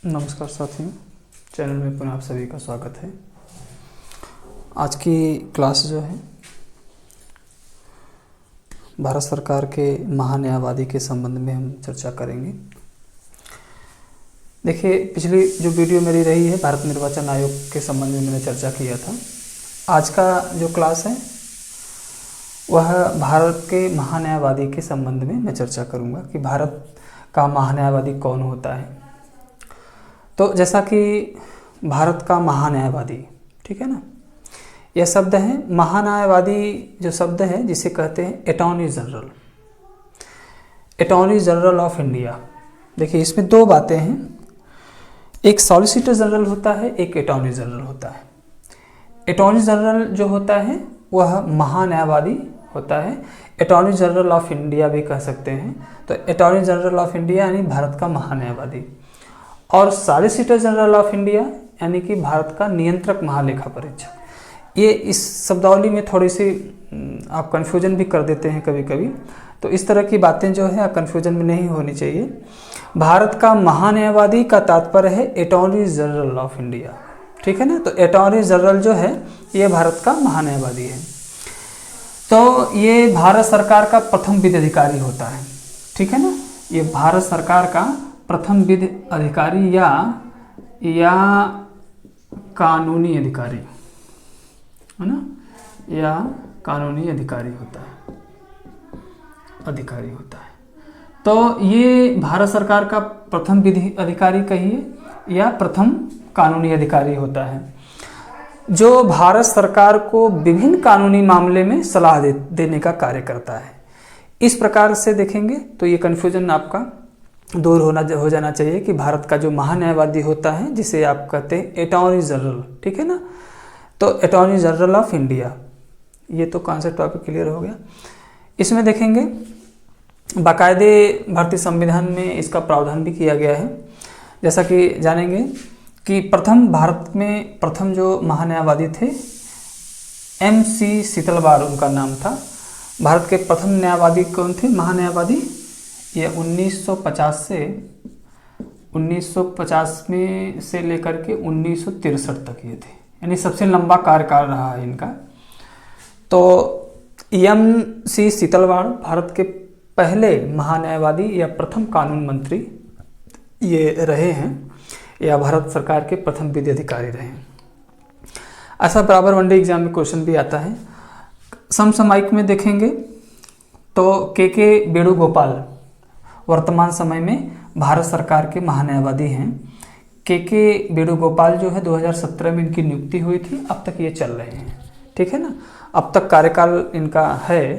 नमस्कार साथियों, चैनल में पुनः आप सभी का स्वागत है। आज की क्लास जो है भारत सरकार के महान्यायवादी के संबंध में हम चर्चा करेंगे। देखिए, पिछली जो वीडियो मेरी रही है भारत निर्वाचन आयोग के संबंध में मैंने चर्चा किया था। आज का जो क्लास है वह भारत के महान्यायवादी के संबंध में मैं चर्चा करूंगा कि भारत का महान्यायवादी कौन होता है। तो जैसा कि भारत का महान्यायवादी, ठीक है ना, यह शब्द है महान्यायवादी, जो शब्द है जिसे कहते हैं अटॉर्नी जनरल ऑफ इंडिया। देखिए, इसमें दो बातें हैं, एक सॉलिसिटर जनरल होता है, एक अटॉर्नी जनरल होता है। अटॉर्नी जनरल जो होता है वह महान्यायवादी होता है, अटॉर्नी जनरल ऑफ इंडिया भी कह सकते हैं। तो अटॉर्नी जनरल ऑफ इंडिया यानी भारत का महान्यायवादी, और सॉलिसिटर जनरल ऑफ इंडिया यानी कि भारत का नियंत्रक महालेखा परीक्षक। ये इस शब्दावली में थोड़ी सी आप कन्फ्यूजन भी कर देते हैं कभी कभी, तो इस तरह की बातें जो है कन्फ्यूजन में नहीं होनी चाहिए। भारत का महान्यायवादी का तात्पर्य है अटॉर्नी जनरल ऑफ इंडिया, ठीक है ना। तो अटॉर्नी जनरल जो है ये भारत का महान्यायवादी है। तो ये भारत सरकार का प्रथम विधि अधिकारी होता है, ठीक है ना। ये भारत सरकार का प्रथम विधि अधिकारी या कानूनी अधिकारी है ना, या कानूनी अधिकारी होता है। तो ये भारत सरकार का प्रथम विधि अधिकारी कहिए या प्रथम कानूनी अधिकारी होता है, जो भारत सरकार को विभिन्न कानूनी मामले में सलाह देने का कार्य करता है। इस प्रकार से देखेंगे तो ये कन्फ्यूजन आपका दूर हो जाना चाहिए कि भारत का जो महान्यायवादी होता है जिसे आप कहते हैं अटॉर्नी जनरल, ठीक है ना। तो अटॉर्नी जनरल ऑफ इंडिया, ये तो कॉन्सेप्ट टॉपिक क्लियर हो गया। इसमें देखेंगे बाकायदे भारतीय संविधान में इसका प्रावधान भी किया गया है। जैसा कि जानेंगे कि भारत में प्रथम जो महान्यायवादी थे MC शीतलवाड़ उनका नाम था। भारत के प्रथम न्यायवादी कौन थे, महान्यायवादी? ये 1950 में से लेकर के 1963 तक ये थे, यानी सबसे लंबा कार्यकाल रहा है इनका। तो MC शीतलवाड़ भारत के पहले महान्यायवादी या प्रथम कानून मंत्री ये रहे हैं, या भारत सरकार के प्रथम विधि अधिकारी रहे हैं। ऐसा बराबर वनडे एग्जाम में क्वेश्चन भी आता है। समसामयिक में देखेंगे तो के वेणुगोपाल वर्तमान समय में भारत सरकार के महान्यायवादी हैं। के वेणुगोपाल जो है 2017 में इनकी नियुक्ति हुई थी, अब तक ये चल रहे हैं, ठीक है ना, अब तक कार्यकाल इनका है।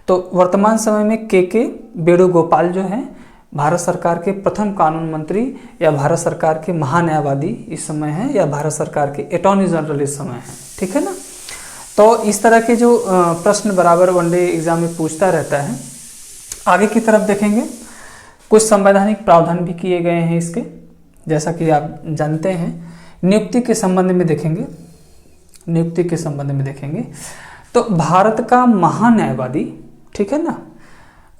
तो वर्तमान समय में के वेणुगोपाल जो है भारत सरकार के प्रथम कानून मंत्री या भारत सरकार के महान्यायवादी इस समय हैं, या भारत सरकार के अटॉर्नी जनरल इस समय हैं, ठीक है ना। तो इस तरह के जो प्रश्न बराबर वनडे एग्जाम में पूछता रहता है। आगे की तरफ देखेंगे, कुछ संवैधानिक प्रावधान भी किए गए हैं इसके, जैसा कि आप जानते हैं। नियुक्ति के संबंध में देखेंगे तो भारत का महान्यायवादी, ठीक है ना,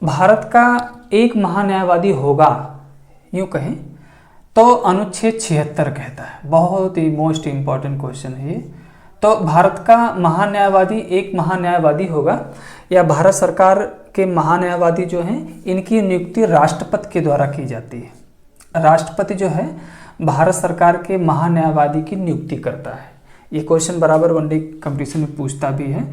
भारत का एक महान्यायवादी होगा, यूँ कहें तो अनुच्छेद 76 कहता है। बहुत ही मोस्ट इम्पॉर्टेंट क्वेश्चन है ये। तो भारत का महान्यायवादी एक महान्यायवादी होगा, या भारत सरकार के महान्यायवादी जो हैं इनकी नियुक्ति राष्ट्रपति के द्वारा की जाती है। राष्ट्रपति जो है भारत सरकार के महान्यायवादी की नियुक्ति करता है। ये क्वेश्चन बराबर वनडे कंपटीशन में पूछता भी है।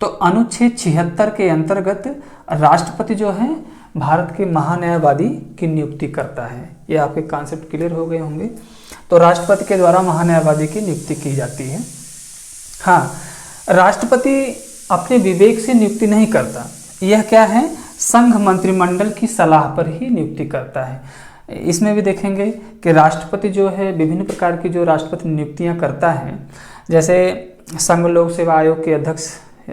तो अनुच्छेद 76 के अंतर्गत राष्ट्रपति जो है भारत के महान्यायवादी की नियुक्ति करता है। ये आपके कॉन्सेप्ट क्लियर हो गए होंगे। तो राष्ट्रपति के द्वारा महान्यायवादी की नियुक्ति की जाती है। हाँ, राष्ट्रपति अपने विवेक से नियुक्ति नहीं करता, यह क्या है, संघ मंत्रिमंडल की सलाह पर ही नियुक्ति करता है। इसमें भी देखेंगे कि राष्ट्रपति जो है विभिन्न प्रकार की जो राष्ट्रपति नियुक्तियां करता है, जैसे संघ लोक सेवा आयोग के अध्यक्ष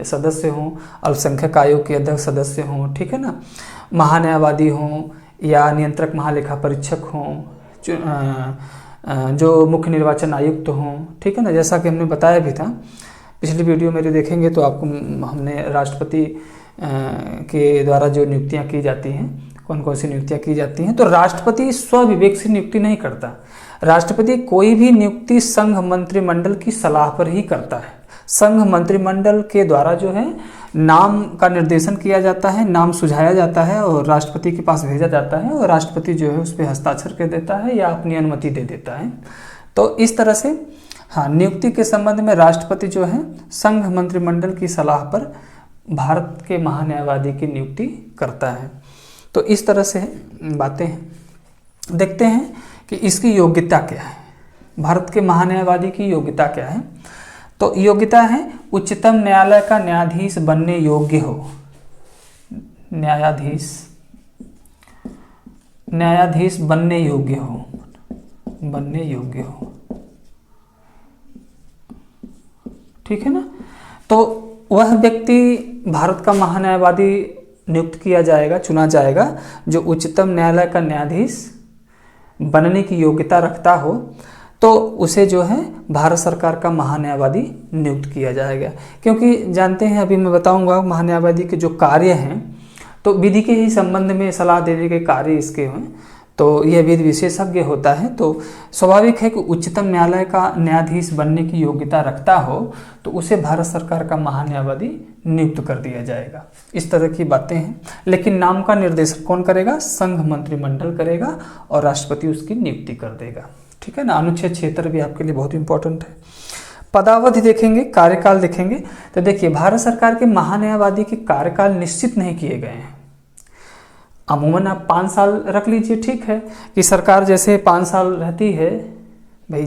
सदस्य हों, अल्पसंख्यक आयोग के अध्यक्ष सदस्य हों, ठीक है ना, महान्यायवादी हों या नियंत्रक महालेखा परीक्षक हों, जो मुख्य निर्वाचन आयुक्त हों, ठीक है ना। जैसा कि हमने बताया भी था, पिछली वीडियो मेरी देखेंगे तो आपको हमने राष्ट्रपति के द्वारा जो नियुक्तियां की जाती हैं कौन कौन सी नियुक्तियां की जाती हैं। तो राष्ट्रपति स्वविवेक से नियुक्ति नहीं करता। राष्ट्रपति कोई भी नियुक्ति संघ मंत्रिमंडल की सलाह पर ही करता है। संघ मंत्रिमंडल के द्वारा जो है नाम का निर्देशन किया जाता है, नाम सुझाया जाता है और राष्ट्रपति के पास भेजा जाता है और राष्ट्रपति जो है उस पर हस्ताक्षर कर देता है या अपनी अनुमति दे देता है। तो इस तरह से हाँ, नियुक्ति के संबंध में राष्ट्रपति जो है संघ मंत्रिमंडल की सलाह पर भारत के महान्यायवादी की नियुक्ति करता है। तो इस तरह से बातें हैं। देखते हैं कि इसकी योग्यता क्या है, भारत के महान्यायवादी की योग्यता क्या है। तो योग्यता है उच्चतम न्यायालय का न्यायाधीश बनने योग्य हो। न्यायाधीश बनने योग्य हो, बनने योग्य हो, ठीक है ना। तो वह व्यक्ति भारत का महान्यायवादी नियुक्त किया जाएगा, चुना जाएगा, जो उच्चतम न्यायालय का न्यायाधीश बनने की योग्यता रखता हो, तो उसे जो है भारत सरकार का महान्यायवादी नियुक्त किया जाएगा। क्योंकि जानते हैं, अभी मैं बताऊंगा महान्यायवादी के जो कार्य हैं, तो विधि के ही संबंध में सलाह देने के कार्य इसके हैं। तो यह विधि विशेषज्ञ होता है। तो स्वाभाविक है कि उच्चतम न्यायालय का न्यायाधीश बनने की योग्यता रखता हो तो उसे भारत सरकार का महान्यायवादी नियुक्त कर दिया जाएगा। इस तरह की बातें हैं। लेकिन नाम का निर्देशन कौन करेगा? संघ मंत्रिमंडल करेगा और राष्ट्रपति उसकी नियुक्ति कर देगा, ठीक है ना। अनुच्छेद 76 भी आपके लिए बहुत इंपॉर्टेंट है। पदावधि देखेंगे, कार्यकाल देखेंगे। तो देखिए, भारत सरकार के महान्यायवादी के कार्यकाल निश्चित नहीं किए गए हैं। अमूमन आप 5 साल रख लीजिए, ठीक है कि सरकार जैसे 5 साल रहती है, भाई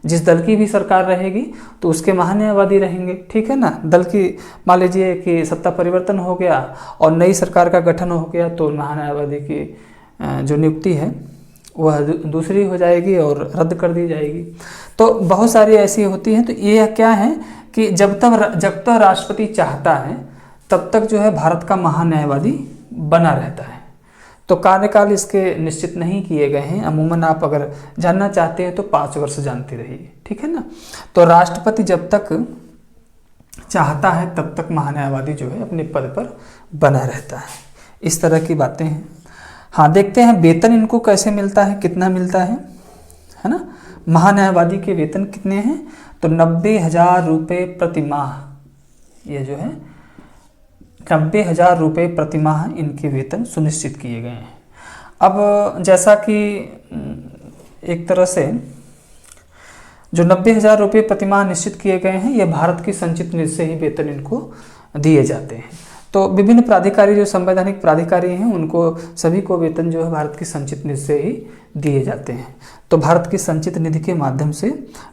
जिस दल की भी सरकार रहेगी तो उसके महान्यायवादी रहेंगे, ठीक है ना। दल की मान लीजिए कि सत्ता परिवर्तन हो गया और नई सरकार का गठन हो गया तो महान्यायवादी की जो नियुक्ति है वह दूसरी हो जाएगी और रद्द कर दी जाएगी। तो बहुत सारी ऐसी होती हैं। तो ये क्या है कि जब तक राष्ट्रपति चाहता है तब तक जो है भारत का महान्यायवादी बना रहता है। तो कार्यकाल इसके निश्चित नहीं किए गए हैं। अमूमन आप अगर जानना चाहते हैं तो 5 वर्ष जानते रहिए, ठीक है ना। तो राष्ट्रपति जब तक चाहता है तब तक महान्यायवादी जो है अपने पद पर बना रहता है। इस तरह की बातें हैं। हाँ, देखते हैं वेतन इनको कैसे मिलता है, कितना मिलता है ना। महान्यायवादी के वेतन कितने हैं? तो 90,000 रुपये प्रति माह। ये जो है 90,000 रुपये प्रति माह इनके वेतन सुनिश्चित किए गए हैं। अब जैसा कि एक तरह से जो 90,000 रुपये प्रति माह निश्चित किए गए हैं, ये भारत की संचित निधि से ही वेतन इनको दिए जाते हैं। तो विभिन्न प्राधिकारी जो संवैधानिक प्राधिकारी हैं उनको सभी को वेतन जो है भारत की संचित निधि से ही दिए जाते हैं। तो भारत की संचित निधि के माध्यम से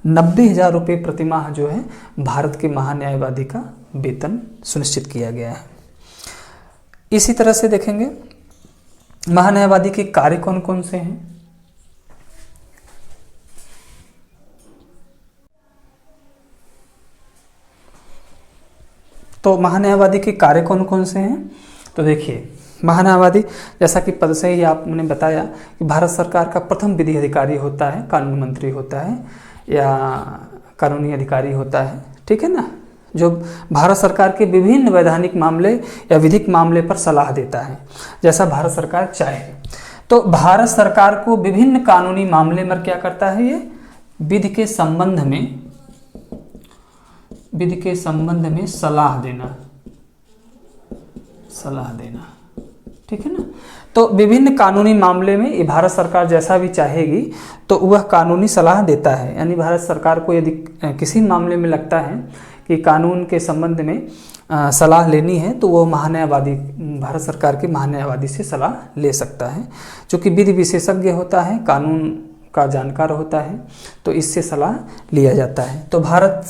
90,000 रुपये प्रति माह जो है भारत के महान्यायवादी का वेतन सुनिश्चित किया गया है। इसी तरह से देखेंगे महान्यायवादी के कार्य कौन कौन से हैं। तो महान्यायवादी के कार्य कौन कौन से हैं? तो देखिए, महान्यायवादी जैसा कि पद से ही आपने बताया कि भारत सरकार का प्रथम विधि अधिकारी होता है, कानून मंत्री होता है या कानूनी अधिकारी होता है, ठीक है ना, जो भारत सरकार के विभिन्न वैधानिक मामले या विधिक मामले पर सलाह देता है जैसा भारत सरकार चाहे। तो भारत सरकार को विभिन्न कानूनी मामले में क्या करता है? ये विधि के संबंध में सलाह देना, ठीक है ना। तो विभिन्न कानूनी मामले में ये भारत सरकार जैसा भी चाहेगी तो वह कानूनी सलाह देता है। यानी भारत सरकार को यदि किसी मामले में लगता है कि कानून के संबंध में सलाह लेनी है तो वो महान्यायवादी, भारत सरकार के महान्यायवादी से सलाह ले सकता है, जो कि विधि विशेषज्ञ होता है, कानून का जानकार होता है, तो इससे सलाह लिया जाता है। तो भारत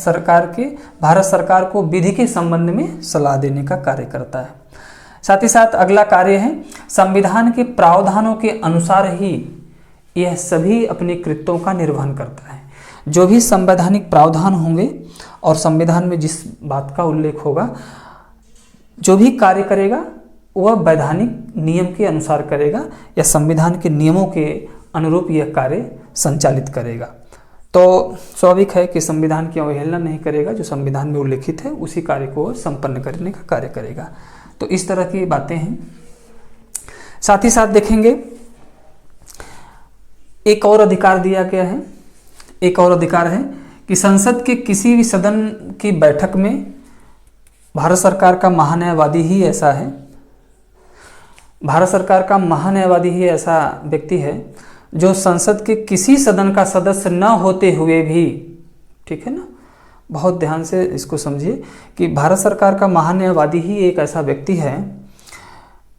सरकार को विधि के संबंध में सलाह देने का कार्य करता है। साथ ही साथ अगला कार्य है संविधान के प्रावधानों के अनुसार ही यह सभी अपने कृत्यों का निर्वहन करता है। जो भी संवैधानिक प्रावधान होंगे और संविधान में जिस बात का उल्लेख होगा, जो भी कार्य करेगा वह वैधानिक नियम के अनुसार करेगा या संविधान के नियमों के अनुरूप यह कार्य संचालित करेगा। तो स्वाभाविक है कि संविधान की अवहेलना नहीं करेगा, जो संविधान में उल्लेखित है उसी कार्य को संपन्न करने का कार्य करेगा। तो इस तरह की बातें हैं। साथ ही साथ देखेंगे एक और अधिकार दिया गया है, एक और अधिकार है कि संसद के किसी भी सदन की बैठक में भारत सरकार का महान्यायवादी ही ऐसा है, भारत सरकार का महान्यायवादी ही ऐसा व्यक्ति है जो संसद के किसी सदन का सदस्य न होते हुए भी, ठीक है ना, बहुत ध्यान से इसको समझिए कि भारत सरकार का महान्यायवादी ही एक ऐसा व्यक्ति है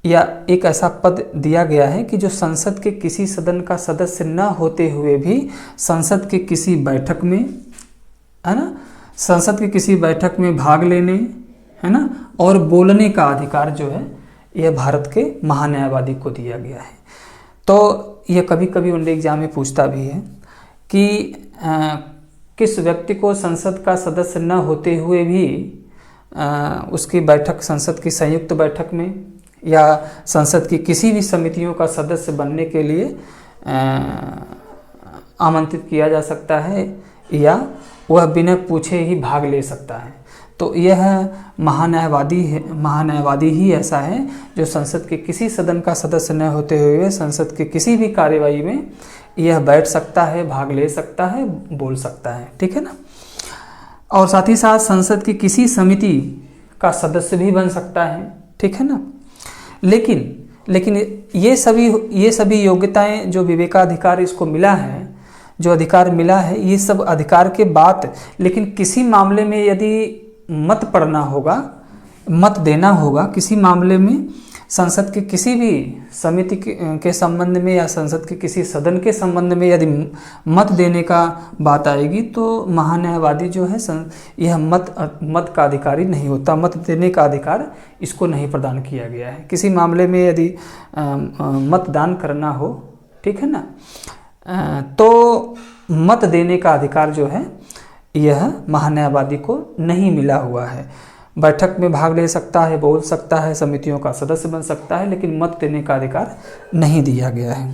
या एक ऐसा पद दिया गया है कि जो संसद के किसी सदन का सदस्य न होते हुए भी संसद के किसी बैठक में, है ना, संसद की किसी बैठक में भाग लेने, है ना, और बोलने का अधिकार जो है यह भारत के महान्यायवादी को दिया गया है। तो यह कभी कभी उनके एग्जाम में पूछता भी है कि किस व्यक्ति को संसद का सदस्य न होते हुए भी उसकी बैठक, संसद की संयुक्त बैठक में या संसद की किसी भी समितियों का सदस्य बनने के लिए आमंत्रित किया जा सकता है या वह बिना पूछे ही भाग ले सकता है। तो यह महान्यायवादी ही ऐसा है जो संसद के किसी सदन का सदस्य न होते हुए संसद के किसी भी कार्यवाही में यह बैठ सकता है, भाग ले सकता है, बोल सकता है, ठीक है ना। और साथ ही साथ संसद की किसी समिति का सदस्य भी बन सकता है, ठीक है ना। लेकिन ये सभी योग्यताएं जो विवेकाधिकार इसको मिला है, जो अधिकार मिला है, ये सब अधिकार के बाद लेकिन किसी मामले में यदि मत पड़ना होगा, मत देना होगा, किसी मामले में संसद के किसी भी समिति के संबंध में या संसद के किसी सदन के संबंध में यदि मत देने का बात आएगी तो महान्यायवादी जो है यह मत का अधिकारी नहीं होता, मत देने का अधिकार इसको नहीं प्रदान किया गया है। किसी मामले में यदि मतदान करना हो, ठीक है ना, तो मत देने का अधिकार जो है यह महान्यायवादी को नहीं मिला हुआ है। बैठक में भाग ले सकता है, बोल सकता है, समितियों का सदस्य बन सकता है, लेकिन मत देने का अधिकार नहीं दिया गया है।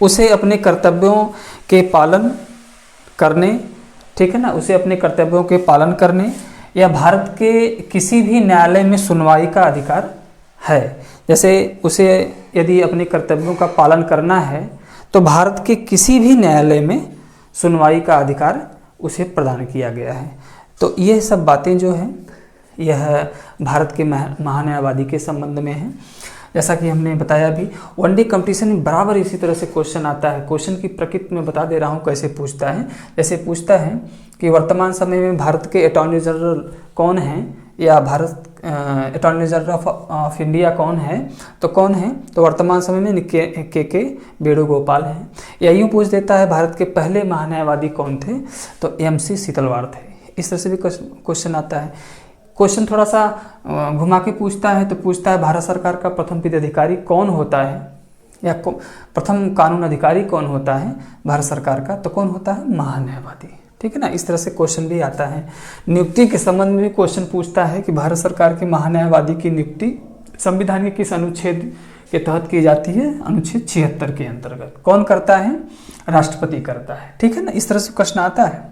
उसे अपने कर्तव्यों के पालन करने, ठीक है ना, उसे अपने कर्तव्यों के पालन करने या भारत के किसी भी न्यायालय में सुनवाई का अधिकार है। जैसे उसे यदि अपने कर्तव्यों का पालन करना है तो भारत के किसी भी न्यायालय में सुनवाई का अधिकार उसे प्रदान किया गया है। तो यह सब बातें जो हैं यह भारत के महान्यायवादी के संबंध में है। जैसा कि हमने बताया भी, वनडे कंपटीशन में बराबर इसी तरह से क्वेश्चन आता है। क्वेश्चन की प्रकृति में बता दे रहा हूँ कैसे पूछता है। जैसे पूछता है कि वर्तमान समय में भारत के अटॉर्नी जनरल कौन हैं या Bharat attorney general of India कौन है, तो कौन है, तो वर्तमान समय में के वेणुगोपाल हैं। या यूँ पूछ देता है भारत के पहले महान्यायवादी कौन थे, तो MC सीतलवाड़ थे। इस तरह से भी क्वेश्चन आता है। क्वेश्चन थोड़ा सा घुमा के पूछता है, तो पूछता है भारत सरकार का प्रथम विधि अधिकारी कौन होता है या प्रथम कानून अधिकारी कौन होता है भारत सरकार का, तो कौन होता है, महान्यायवादी, ठीक है ना। इस तरह से क्वेश्चन भी आता है। नियुक्ति के संबंध में भी क्वेश्चन पूछता है कि भारत सरकार के महान्यायवादी की नियुक्ति संविधान के किस अनुच्छेद के तहत की जाती है, अनुच्छेद 76 के अंतर्गत। कौन करता है, राष्ट्रपति करता है, ठीक है ना। इस तरह से प्रश्न आता है।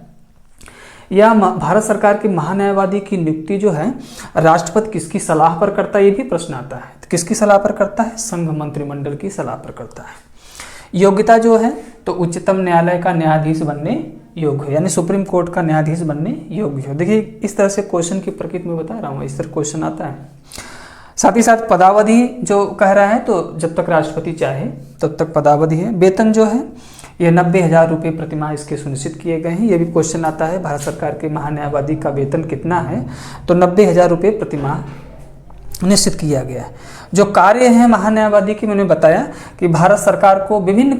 या भारत सरकार के महान्यायवादी की नियुक्ति जो है राष्ट्रपति किसकी सलाह पर करता है, ये भी प्रश्न आता है। तो किसकी सलाह पर करता है, संघ मंत्रिमंडल की सलाह पर करता है। योग्यता जो है तो उच्चतम न्यायालय का न्यायाधीश बनने योग्य हो, यानी सुप्रीम कोर्ट का न्यायाधीश बनने योग्य हो। देखिए इस तरह से क्वेश्चन की प्रकृति में बता रहा हूँ, इस तरह क्वेश्चन आता है। साथ ही साथ पदावधि जो कह रहा है, तो जब तक राष्ट्रपति चाहे तब तक पदावधि है। वेतन जो है ये 90,000 रुपये प्रतिमाह इसके सुनिश्चित किए गए हैं। ये भी क्वेश्चन आता है भारत सरकार के महान्यायवादी का वेतन कितना है, तो 90,000 रुपये प्रतिमाह निश्चित किया गया है। जो कार्य हैं महान्यायवादी की, मैंने बताया कि भारत सरकार को विभिन्न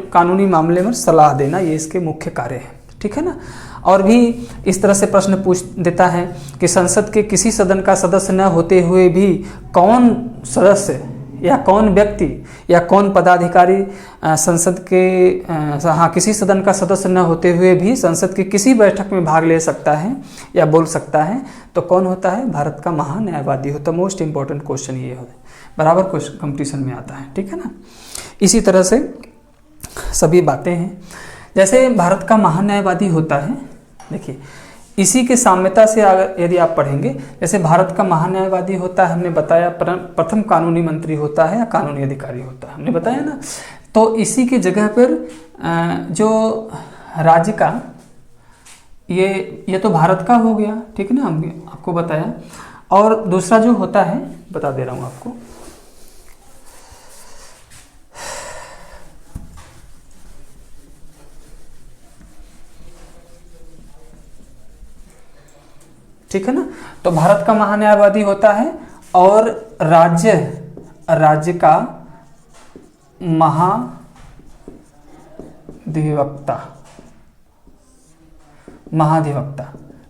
कानूनी मामले में सलाह देना, ये इसके मुख्य कार्य है, ठीक है ना। और भी इस तरह से प्रश्न पूछ देता है कि संसद के किसी सदन का सदस्य न होते हुए भी कौन सदस्य या कौन व्यक्ति या कौन पदाधिकारी संसद के किसी सदन का सदस्य न होते हुए भी संसद की किसी बैठक में भाग ले सकता है या बोल सकता है, तो कौन होता है, भारत का महान्यायवादी होता है। मोस्ट इंपॉर्टेंट क्वेश्चन ये है, बराबर क्वेश्चन कंपटीशन में आता है, ठीक है ना। इसी तरह से सभी बातें हैं। जैसे भारत का महान्यायवादी होता है, देखिए इसी के साम्यता से अगर यदि आप पढ़ेंगे, जैसे भारत का महान्यायवादी होता है, हमने बताया प्रथम कानूनी मंत्री होता है या कानूनी अधिकारी होता है, हमने बताया ना। तो इसी की जगह पर जो राज्य का ये तो भारत का हो गया, ठीक है ना, हमने आपको बताया। और दूसरा जो होता है बता दे रहा हूँ आपको, ठीक है ना। तो भारत का महान्यायवादी होता है और राज्य का महाधिवक्ता,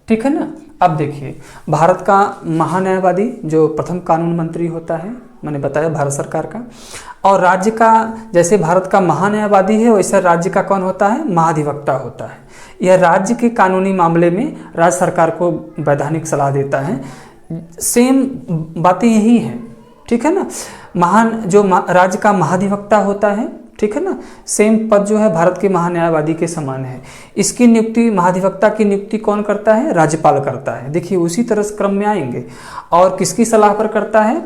ठीक है ना। अब देखिए, भारत का महान्यायवादी जो प्रथम कानून मंत्री होता है, मैंने बताया भारत सरकार का, और राज्य का, जैसे भारत का महान्यायवादी है वैसे राज्य का कौन होता है, महाधिवक्ता होता है। यह राज्य के कानूनी मामले में राज्य सरकार को वैधानिक सलाह देता है। सेम बातें यही हैं, ठीक है ना। राज्य का महाधिवक्ता होता है, ठीक है ना, सेम पद जो है भारत के महान्यायवादी के समान है। इसकी नियुक्ति, महाधिवक्ता की नियुक्ति कौन करता है, राज्यपाल करता है। देखिए उसी तरह से क्रम में आएंगे। और किसकी सलाह पर करता है,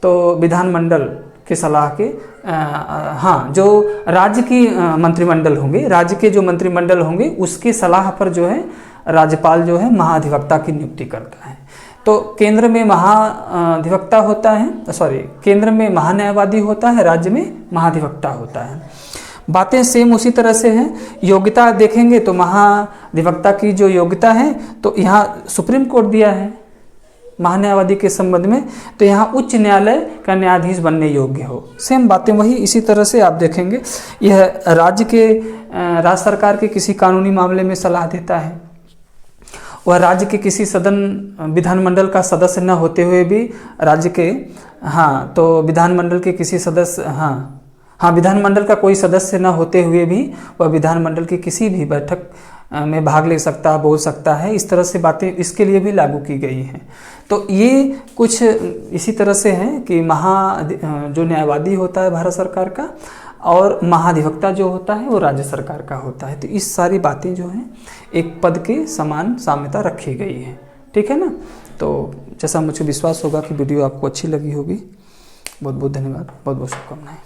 तो विधानमंडल के सलाह के हाँ, जो राज्य की मंत्रिमंडल होंगे, राज्य के जो मंत्रिमंडल होंगे उसके सलाह पर जो है राज्यपाल जो है महाधिवक्ता की नियुक्ति करता है। तो केंद्र में महाधिवक्ता होता है, केंद्र में महान्यायवादी होता है, राज्य में महाधिवक्ता होता है। बातें सेम उसी तरह से हैं। योग्यता देखेंगे तो महाधिवक्ता की जो योग्यता है, तो यहाँ सुप्रीम कोर्ट दिया है महान्यायवादी के संबंध में, तो यहाँ उच्च न्यायालय का न्यायाधीश बनने योग्य हो। सेम बातें वही इसी तरह से आप देखेंगे। यह राज्य सरकार के किसी कानूनी मामले में सलाह देता है। वह राज्य के किसी विधानमंडल का सदस्य न होते हुए भी राज्य के तो विधानमंडल के किसी सदस्य विधानमंडल का कोई सदस्य न होते हुए भी वह विधानमंडल की किसी भी बैठक में भाग ले सकता है, बोल सकता है। इस तरह से बातें इसके लिए भी लागू की गई हैं। तो ये कुछ इसी तरह से हैं कि जो न्यायवादी होता है भारत सरकार का, और महाधिवक्ता जो होता है वो राज्य सरकार का होता है। तो इस सारी बातें जो हैं एक पद के समान साम्यता रखी गई है, ठीक है ना। तो जैसा मुझे विश्वास होगा कि वीडियो आपको अच्छी लगी होगी। बहुत बहुत धन्यवाद, बहुत बहुत शुभकामनाएं।